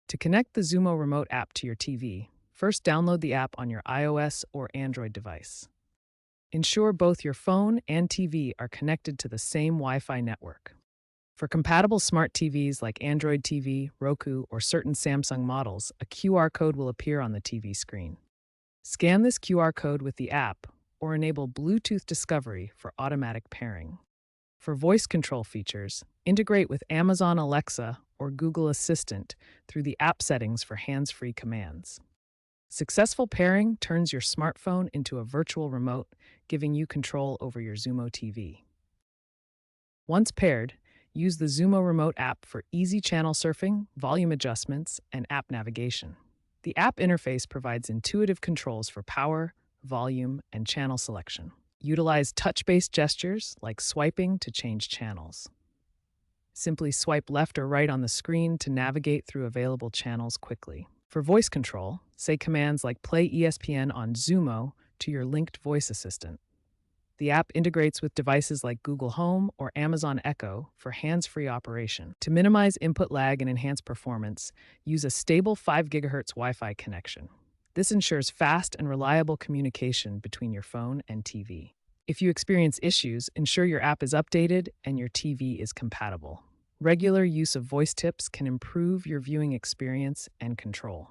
To connect the Xumo Remote app to your TV, first download the app on your iOS or Android device. Ensure both your phone and TV are connected to the same Wi Fi network. For compatible smart TVs like Android TV, Roku, or certain Samsung models, a QR code will appear on the TV screen. Scan this QR code with the app or enable Bluetooth discovery for automatic pairing. For voice control features, integrate with Amazon Alexa or Google Assistant through the app settings for hands-free commands. Successful pairing turns your smartphone into a virtual remote, giving you control over your Xumo TV. Once paired, use the Xumo Remote app for easy channel surfing, volume adjustments, and app navigation. The app interface provides intuitive controls for power, volume, and channel selection. Utilize touch-based gestures like swiping to change channels. Simply swipe left or right on the screen to navigate through available channels quickly. For voice control, say commands like play ESPN on Xumo to your linked voice assistant. The app integrates with devices like Google Home or Amazon Echo for hands-free operation. To minimize input lag and enhance performance, use a stable 5 GHz Wi-Fi connection. This ensures fast and reliable communication between your phone and TV. If you experience issues, ensure your app is updated and your TV is compatible. Regular use of voice tips can improve your viewing experience and control.